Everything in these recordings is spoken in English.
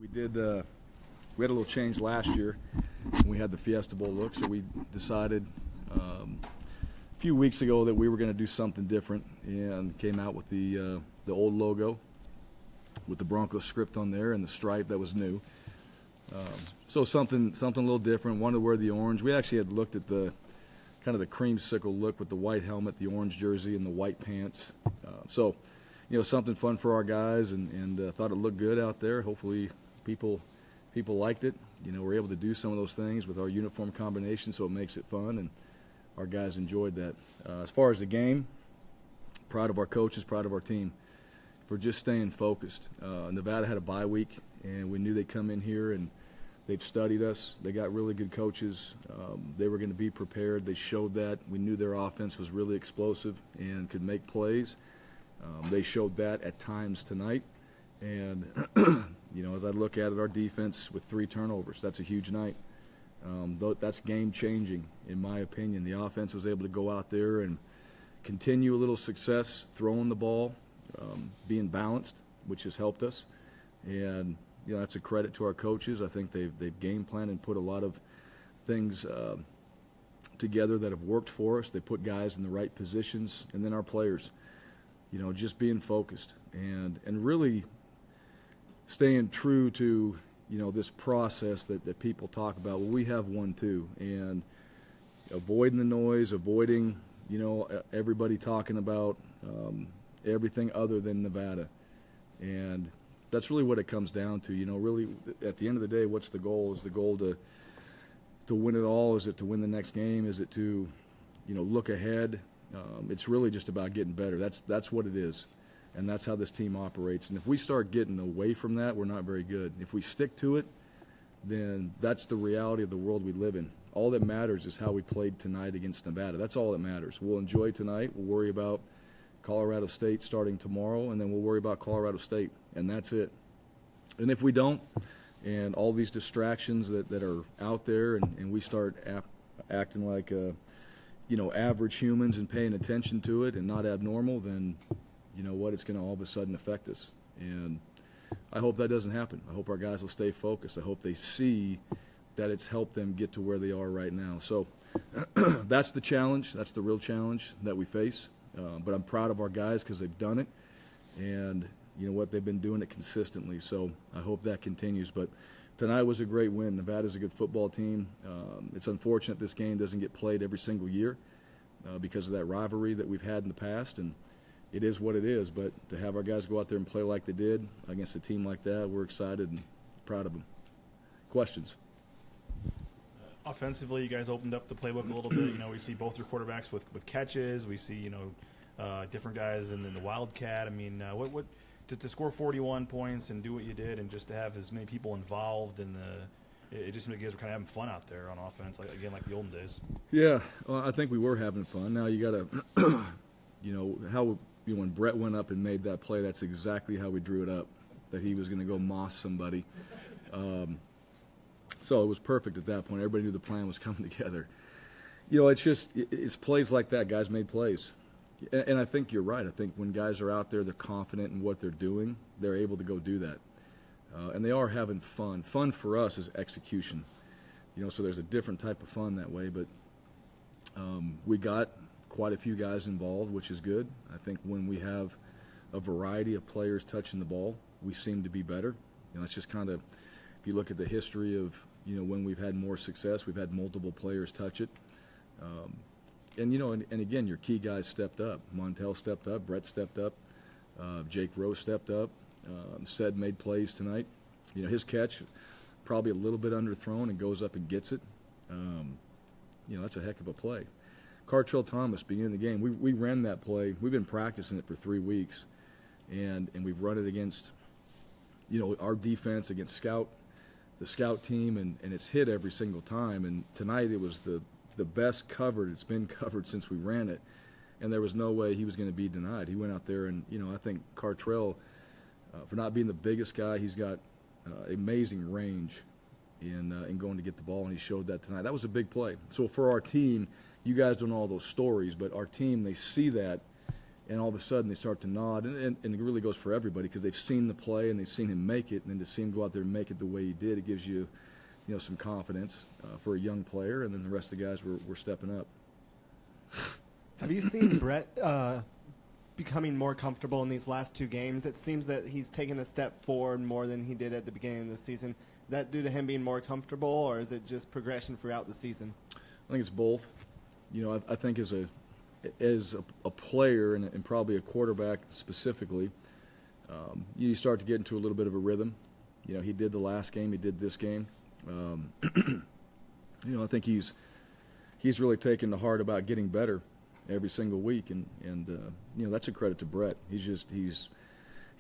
We did. We had a little change last year. We had the Fiesta Bowl look, so we decided a few weeks ago that we were going to do something different, and came out with the old logo with the Broncos script on there and the stripe that was new. So something a little different. Wanted to wear the orange. We actually had looked at the kind of the creamsicle look with the white helmet, the orange jersey, and the white pants. So, something fun for our guys, and thought it looked good out there. Hopefully, people liked it. We're able to do some of those things with our uniform combination, so it makes it fun, and our guys enjoyed that. As far as the game, proud of our coaches, proud of our team for just staying focused. Nevada had a bye week, and we knew they'd come in here, and they've studied us. They got really good coaches. They were going to be prepared. They showed that. We knew their offense was really explosive and could make plays. They showed that at times tonight. And, as I look at it, our defense with 3 turnovers, that's a huge night. That's game-changing, in my opinion. The offense was able to go out there and continue a little success throwing the ball, being balanced, which has helped us. And, that's a credit to our coaches. I think they've game planned and put a lot of things together that have worked for us. They put guys in the right positions. And then our players, just being focused and really staying true to, this process that people talk about. Well, we have one too. And avoiding the noise, avoiding, everybody talking about everything other than Nevada. And that's really what it comes down to. Really, at the end of the day, what's the goal? Is the goal to win it all? Is it to win the next game? Is it to, look ahead? It's really just about getting better. That's what it is, and that's how this team operates. And if we start getting away from that, we're not very good. If we stick to it, then that's the reality of the world we live in. All that matters is how we played tonight against Nevada. That's all that matters. We'll enjoy tonight. We'll worry about Colorado State starting tomorrow, and then we'll worry about Colorado State, and that's it. And if we don't, and all these distractions that are out there, and we start acting like average humans and paying attention to it and not abnormal, then it's going to all of a sudden affect us. And I hope that doesn't happen. I hope our guys will stay focused. I hope they see that it's helped them get to where they are right now. So that's the challenge. That's the real challenge that we face. But I'm proud of our guys because they've done it. And they've been doing it consistently. So I hope that continues. But tonight was a great win. Nevada's a good football team. It's unfortunate this game doesn't get played every single year because of that rivalry that we've had in the past, and it is what it is. But to have our guys go out there and play like they did against a team like that, we're excited and proud of them. Questions? Offensively, you guys opened up the playbook a little bit. We see both your quarterbacks with catches. We see, different guys in the Wildcat. I mean, what to score 41 points and do what you did, and just to have as many people involved in it just made you guys were kind of having fun out there on offense, like the olden days. Yeah, well, I think we were having fun. Now you got to, when Brett went up and made that play, that's exactly how we drew it up, that he was going to go moss somebody. So it was perfect at that point. Everybody knew the plan was coming together. It's plays like that. Guys made plays. And I think you're right. I think when guys are out there, they're confident in what they're doing, they're able to go do that. And they are having fun. Fun for us is execution. So there's a different type of fun that way. But we got quite a few guys involved, which is good. I think when we have a variety of players touching the ball, we seem to be better. It's just kind of, if you look at the history of, when we've had more success, we've had multiple players touch it. And again, your key guys stepped up. Montel stepped up. Brett stepped up. Jake Rose stepped up. Sed made plays tonight. His catch, probably a little bit underthrown, and goes up and gets it. That's a heck of a play. Cartrell Thomas, beginning of the game, we ran that play. We've been practicing it for 3 weeks, and we've run it against, our defense, against the scout team, and it's hit every single time. And tonight it was the best covered it's been covered since we ran it, and there was no way he was going to be denied. He went out there, and I think Cartrell, for not being the biggest guy, he's got amazing range in going to get the ball, and he showed that tonight. That was a big play. So for our team, you guys don't know all those stories, but our team, they see that, and all of a sudden they start to nod, and it really goes for everybody because they've seen the play and they've seen him make it, and then to see him go out there and make it the way he did, it gives you, some confidence for a young player, and then the rest of the guys were stepping up. Have you seen Brett becoming more comfortable in these last 2 games? It seems that he's taken a step forward more than he did at the beginning of the season. Is that due to him being more comfortable, or is it just progression throughout the season? I think it's both. I think as a player and probably a quarterback specifically, you start to get into a little bit of a rhythm. He did the last game, he did this game. I think he's really taken to heart about getting better every single week, and that's a credit to Brett. He's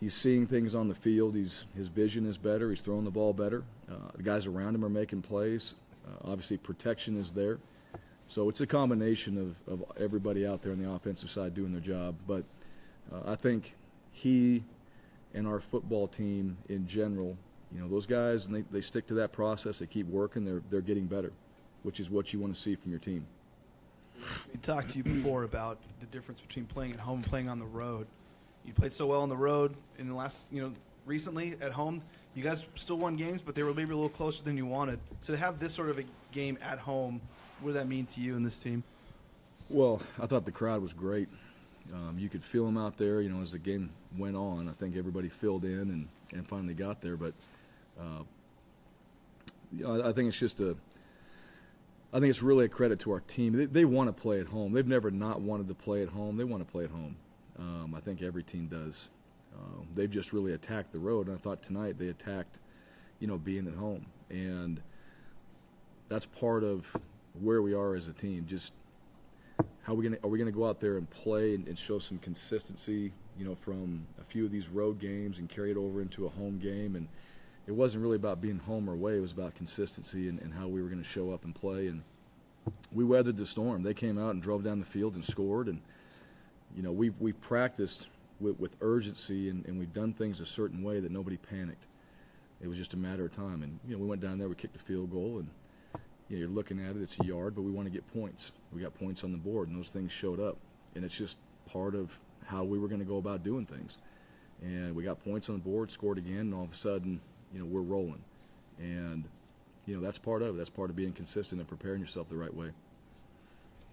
seeing things on the field. His vision is better. He's throwing the ball better. The guys around him are making plays. Obviously, protection is there. So it's a combination of everybody out there on the offensive side doing their job. But I think he and our football team in general, those guys, and they stick to that process. They keep working. They're getting better, which is what you want to see from your team. We talked to you before about the difference between playing at home and playing on the road. You played so well on the road in the last, recently at home. You guys still won games, but they were maybe a little closer than you wanted. So to have this sort of a game at home, what did that mean to you and this team? Well, I thought the crowd was great. You could feel them out there, as the game went on. I think everybody filled in and finally got there. But, I think it's it's really a credit to our team. They want to play at home. They've never not wanted to play at home. They want to play at home. I think every team does. They've just really attacked the road, and I thought tonight they attacked, being at home. And that's part of where we are as a team. Just are we gonna go out there and play and show some consistency, from a few of these road games and carry it over into a home game. And it wasn't really about being home or away. It was about consistency and how we were going to show up and play. And we weathered the storm. They came out and drove down the field and scored. And, we practiced with urgency and we've done things a certain way that nobody panicked. It was just a matter of time. And, we went down there, we kicked a field goal, and, you're looking at it, it's a yard, but we want to get points. We got points on the board, and those things showed up. And it's just part of how we were going to go about doing things. And we got points on the board, scored again, and all of a sudden, we're rolling. And, that's part of it. That's part of being consistent and preparing yourself the right way.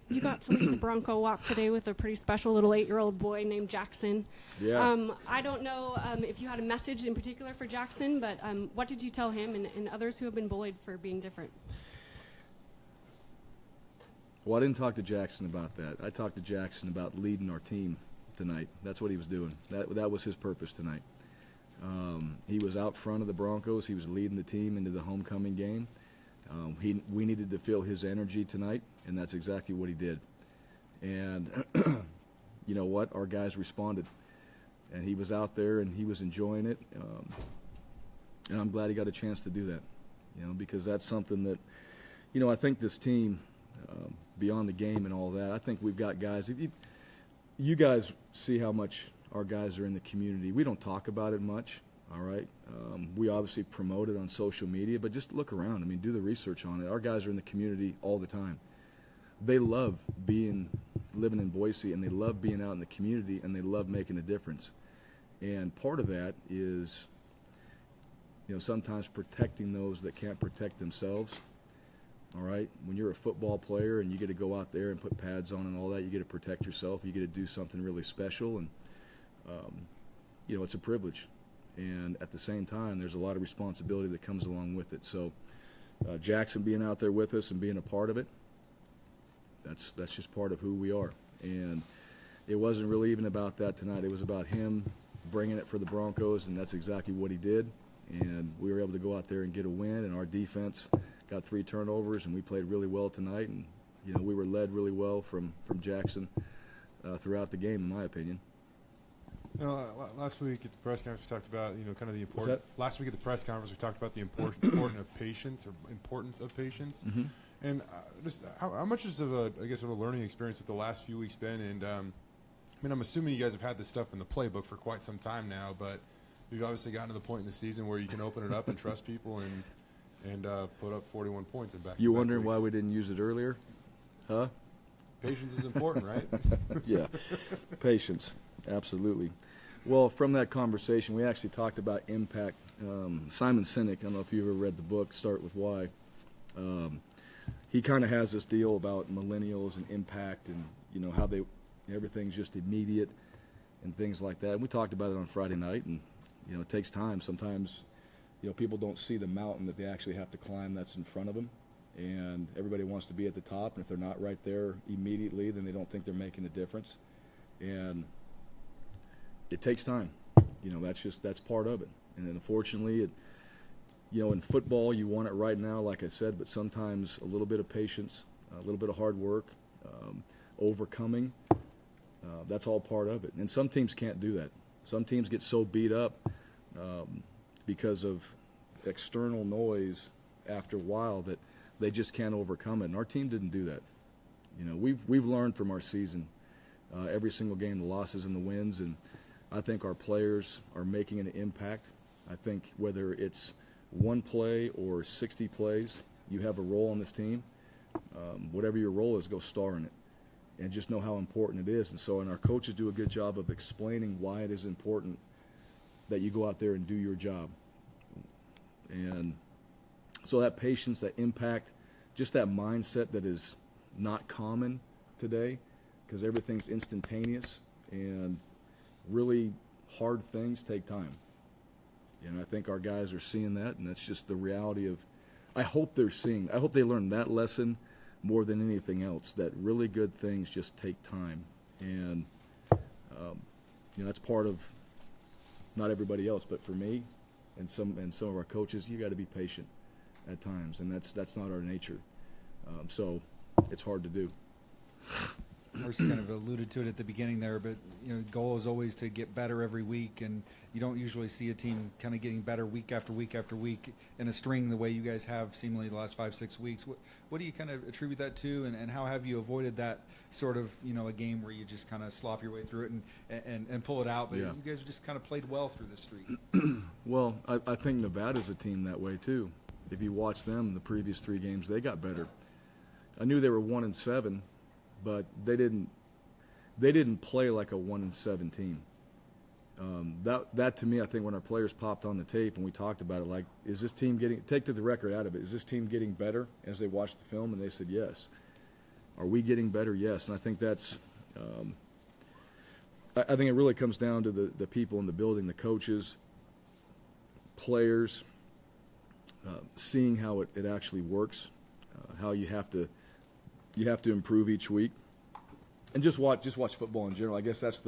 You got to lead the Bronco walk today with a pretty special little 8-year-old boy named Jackson. Yeah. I don't know if you had a message in particular for Jackson, but what did you tell him and others who have been bullied for being different? Well, I didn't talk to Jackson about that. I talked to Jackson about leading our team tonight. That's what he was doing. That was his purpose tonight. He was out front of the Broncos. He was leading the team into the homecoming game. We needed to feel his energy tonight, and that's exactly what he did. And you know what? Our guys responded. And he was out there, and he was enjoying it. And I'm glad he got a chance to do that, because that's something that, I think this team, beyond the game and all that, I think we've got guys. If you guys see how much our guys are in the community. We don't talk about it much, all right? We obviously promote it on social media, but just look around. Do the research on it. Our guys are in the community all the time. They love living in Boise, and they love being out in the community, and they love making a difference. And part of that is, sometimes protecting those that can't protect themselves. All right, when you're a football player and you get to go out there and put pads on and all that, you get to protect yourself. You get to do something really special, and it's a privilege. And at the same time, there's a lot of responsibility that comes along with it. So, Jackson being out there with us and being a part of it, that's just part of who we are. And it wasn't really even about that tonight. It was about him bringing it for the Broncos, and that's exactly what he did. And we were able to go out there and get a win, and our defense got 3 turnovers, and we played really well tonight. And, we were led really well from Jackson throughout the game, in my opinion. Last week at the press conference, we talked about, kind of the important. Last week at the press conference, we talked about the importance of patience. Mm-hmm. And just how much is of a learning experience that the last few weeks been? And I'm assuming you guys have had this stuff in the playbook for quite some time now, but you've obviously gotten to the point in the season where you can open it up and trust people and put up 41 points in back. You wondering why we didn't use it earlier? Huh? Patience is important, right? Yeah, patience, absolutely. Well, from that conversation, we actually talked about impact. Simon Sinek, I don't know if you ever read the book, Start With Why. He kind of has this deal about millennials and impact and, how everything's just immediate and things like that. And we talked about it on Friday night, and, it takes time. Sometimes, people don't see the mountain that they actually have to climb that's in front of them. And everybody wants to be at the top, and if they're not right there immediately, then they don't think they're making a difference. And it takes time. That's part of it. And then unfortunately, in football, you want it right now, like I said, but sometimes a little bit of patience, a little bit of hard work, overcoming, that's all part of it. And some teams can't do that. Some teams get so beat up because of external noise after a while that they just can't overcome it. And our team didn't do that. We've learned from our season, every single game, the losses and the wins, and I think our players are making an impact. I think whether it's one play or 60 plays, you have a role on this team. Whatever your role is, go star in it. And just know how important it is. And our coaches do a good job of explaining why it is important that you go out there and do your job. And so that patience, that impact, just that mindset that is not common today, because everything's instantaneous and really hard things take time. And I think our guys are seeing that, and that's just the reality of, I hope they learn that lesson more than anything else, that really good things just take time. And, that's part of not everybody else, but for me and some of our coaches, you got to be patient at times, and that's not our nature. So it's hard to do. Harsin kind of alluded to it at the beginning there, but goal is always to get better every week, and you don't usually see a team kind of getting better week after week after week in a string the way you guys have seemingly the last 5-6 weeks. What do you kind of attribute that to, and how have you avoided that sort of a game where you just kind of slop your way through it and pull it out? But you guys have just kind of played well through this streak. Well, I think Nevada's a team that way too. If you watch them, the previous 3 games, they got better. I knew they were 1-7. But they didn't play like a 1-7 team. That to me, I think when our players popped on the tape and we talked about it, like, is this team take the record out of it, is this team getting better as they watched the film? And they said yes. Are we getting better? Yes. And I think that's I think it really comes down to the people in the building, the coaches, players, seeing how it actually works, how you have to improve each week, and just watch football in general. I guess that's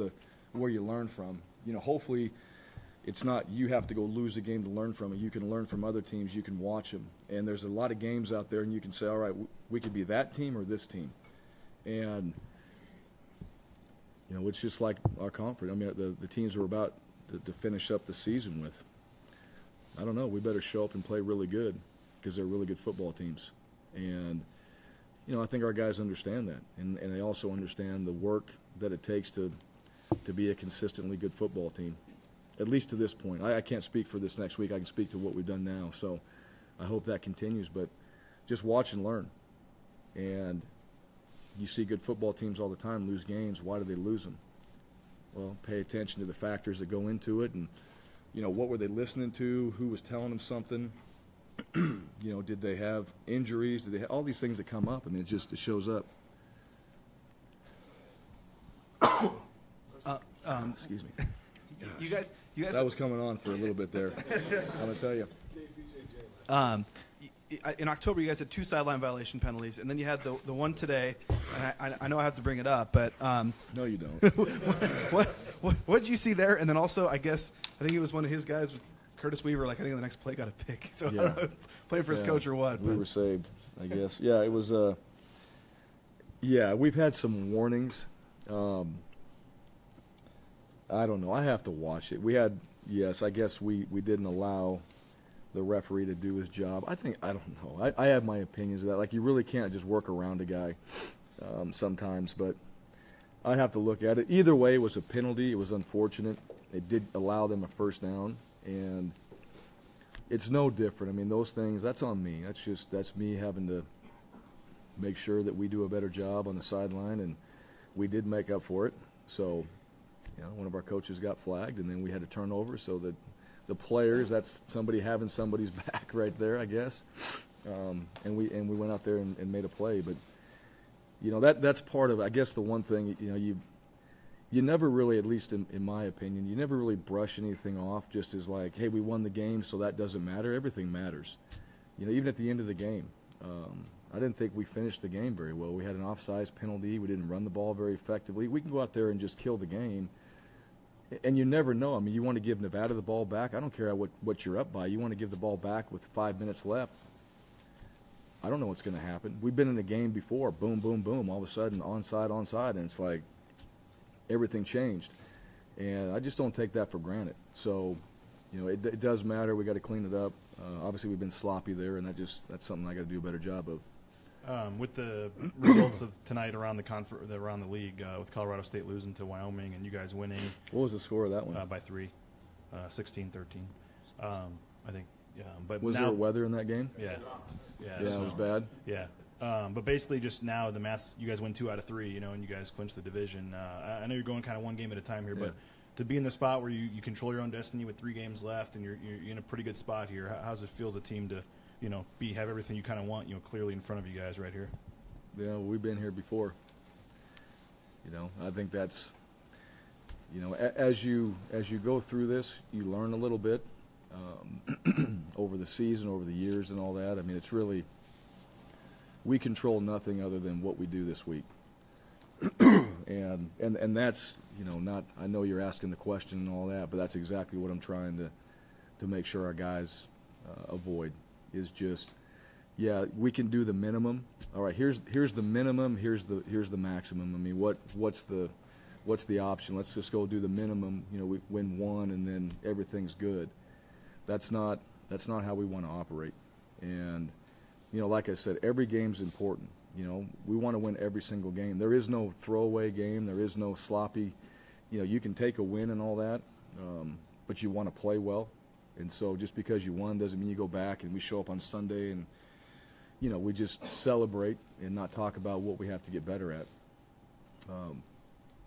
where you learn from. Hopefully, it's not you have to go lose a game to learn from it. You can learn from other teams. You can watch them, and there's a lot of games out there, and you can say, all right, we could be that team or this team, and it's just like our conference. I mean, the teams we're about to finish up the season with. I don't know. We better show up and play really good because they're really good football teams, and. I think our guys understand that, and they also understand the work that it takes to be a consistently good football team, at least to this point. I can't speak for this next week. I can speak to what we've done now, so I hope that continues. But just watch and learn. And you see good football teams all the time lose games. Why do they lose them? Well, pay attention to the factors that go into it, and, what were they listening to? Who was telling them something? Did they have injuries? Did they have all these things that come up? I mean, it shows up. Excuse me. You guys. That was coming on for a little bit there. I'm gonna tell you. In October, you guys had 2 sideline violation penalties, and then you had the one today. And I know I have to bring it up, but no, you don't. what did you see there? And then also, I think it was one of his guys. Curtis Weaver, I think the next play got a pick. So yeah. I don't know, play for his coach or what. We were saved, I guess. Yeah, it was. We've had some warnings. I don't know. I have to watch it. I guess we didn't allow the referee to do his job. I don't know. I have my opinions of that. Like, you really can't just work around a guy sometimes, but I have to look at it. Either way, it was a penalty. It was unfortunate. It did allow them a first down. And it's no different. I mean, those things, that's on me. That's me having to make sure that we do a better job on the sideline, and we did make up for it. So, one of our coaches got flagged, and then we had a turnover, so that the players, that's somebody having somebody's back right there, I guess. And we went out there and made a play. But, that's part of it. I guess the one thing, you never really, at least in my opinion, you never really brush anything off just as like, hey, we won the game, so that doesn't matter. Everything matters. Even at the end of the game. I didn't think we finished the game very well. We had an offsides penalty. We didn't run the ball very effectively. We can go out there and just kill the game. And you never know. I mean, you want to give Nevada the ball back. I don't care what you're up by. You want to give the ball back with 5 minutes left. I don't know what's going to happen. We've been in a game before. Boom, boom, boom. All of a sudden, onside, and it's like everything changed. And I just don't take that for granted. So, it does matter. We got to clean it up. Obviously, we've been sloppy there, and that's something I got to do a better job of. With the results of tonight around around the league, with Colorado State losing to Wyoming and you guys winning. What was the score of that one? By 3, 16-13. I think. But was there weather in that game? Yeah, it was bad. Yeah, but basically just now the maths. You guys win 2 out of 3, and you guys clinch the division. I know you're going kind of one game at a time here, but to be in the spot where you control your own destiny with 3 games left, and you're in a pretty good spot here. How's it feel as a team to have everything you kind of want, clearly in front of you guys right here? Yeah, we've been here before. I think that's, as you go through this, you learn a little bit over the season, over the years, and all that. I mean, it's really, we control nothing other than what we do this week, and that's, not. I know you're asking the question and all that, but that's exactly what I'm trying to make sure our guys avoid. Is just, we can do the minimum. All right, here's the minimum. Here's the maximum. I mean, what's the option? Let's just go do the minimum. We win 1 and then everything's good. That's not how we want to operate. And like I said, every game's important. We want to win every single game. There is no throwaway game. There is no sloppy. You can take a win and all that, but you want to play well. And so just because you won doesn't mean you go back and we show up on Sunday and, we just celebrate and not talk about what we have to get better at.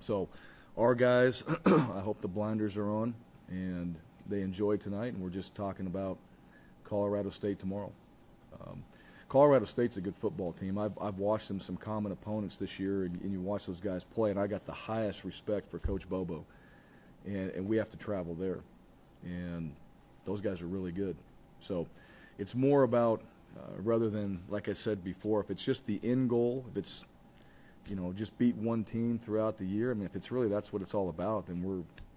So our guys, I hope the blinders are on and they enjoyed tonight, and we're just talking about Colorado State tomorrow. Colorado State's a good football team. I've watched them some common opponents this year, and you watch those guys play, and I got the highest respect for Coach Bobo. And we have to travel there. And those guys are really good. So it's more about, rather than, like I said before, if it's just the end goal, if it's, just beat one team throughout the year, I mean, if it's really that's what it's all about, then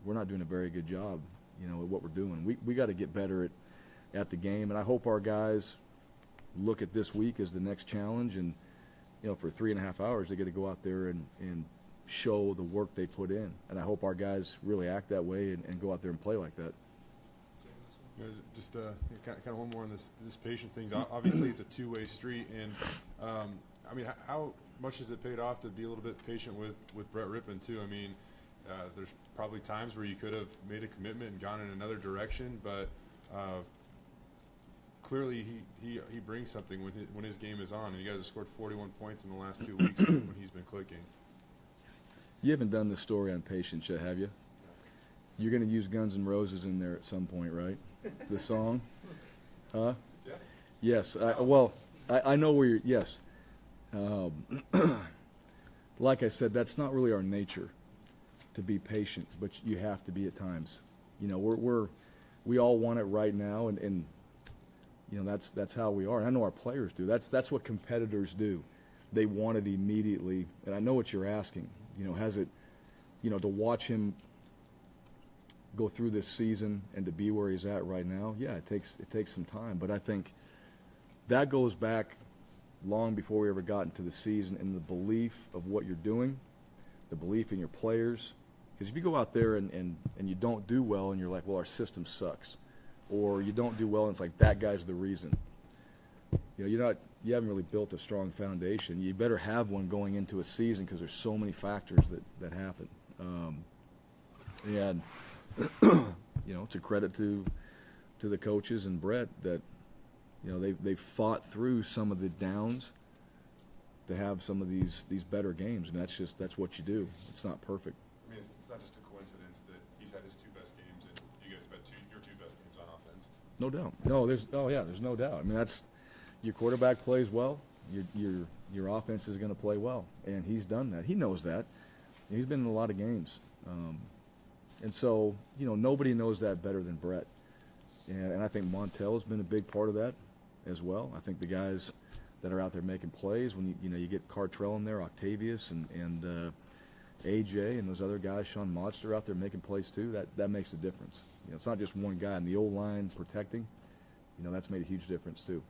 we're not doing a very good job, at what we're doing. We got to get better at the game, and I hope our guys look at this week as the next challenge, and, for 3.5 hours, they get to go out there and show the work they put in. And I hope our guys really act that way and go out there and play like that. Just kind of one more on this patience thing. Obviously, it's a two-way street, and I mean, how much has it paid off to be a little bit patient with Brett Rippon too? I mean, there's probably times where you could have made a commitment and gone in another direction, but clearly he brings something when his game is on, and you guys have scored 41 points in the last 2 weeks when he's been clicking. You haven't done this story on patience yet, have you? You're going to use Guns N' Roses in there at some point, right? The song? Huh? Yeah. Yes. I know where you're – yes. Like I said, that's not really our nature to be patient, but you have to be at times. We all want it right now, and that's how we are. And I know our players do. That's what competitors do. They want it immediately. And I know what you're asking. Has it – to watch him – go through this season and to be where he's at right now, it takes some time. But I think that goes back long before we ever got into the season, and the belief of what you're doing, the belief in your players. Because if you go out there and you don't do well and you're like, well, our system sucks, or you don't do well and it's like that guy's the reason. You haven't really built a strong foundation. You better have one going into a season because there's so many factors that happen. And it's a credit to the coaches and Brett that, they've fought through some of the downs to have some of these better games. I mean, that's what you do. It's not perfect. I mean, it's not just a coincidence that he's had his 2 best games, and you guys have had your 2 best games on offense. No doubt. No, there's no doubt. I mean, that's your quarterback plays well, your offense is going to play well, and he's done that. He knows that. He's been in a lot of games, and so nobody knows that better than Brett. And I think Montel's been a big part of that as well. I think the guys that are out there making plays, when you get Cartrell in there, Octavius and AJ and those other guys, Sean Modster out there making plays too, that makes a difference. It's not just one guy in the O-line protecting. That's made a huge difference too.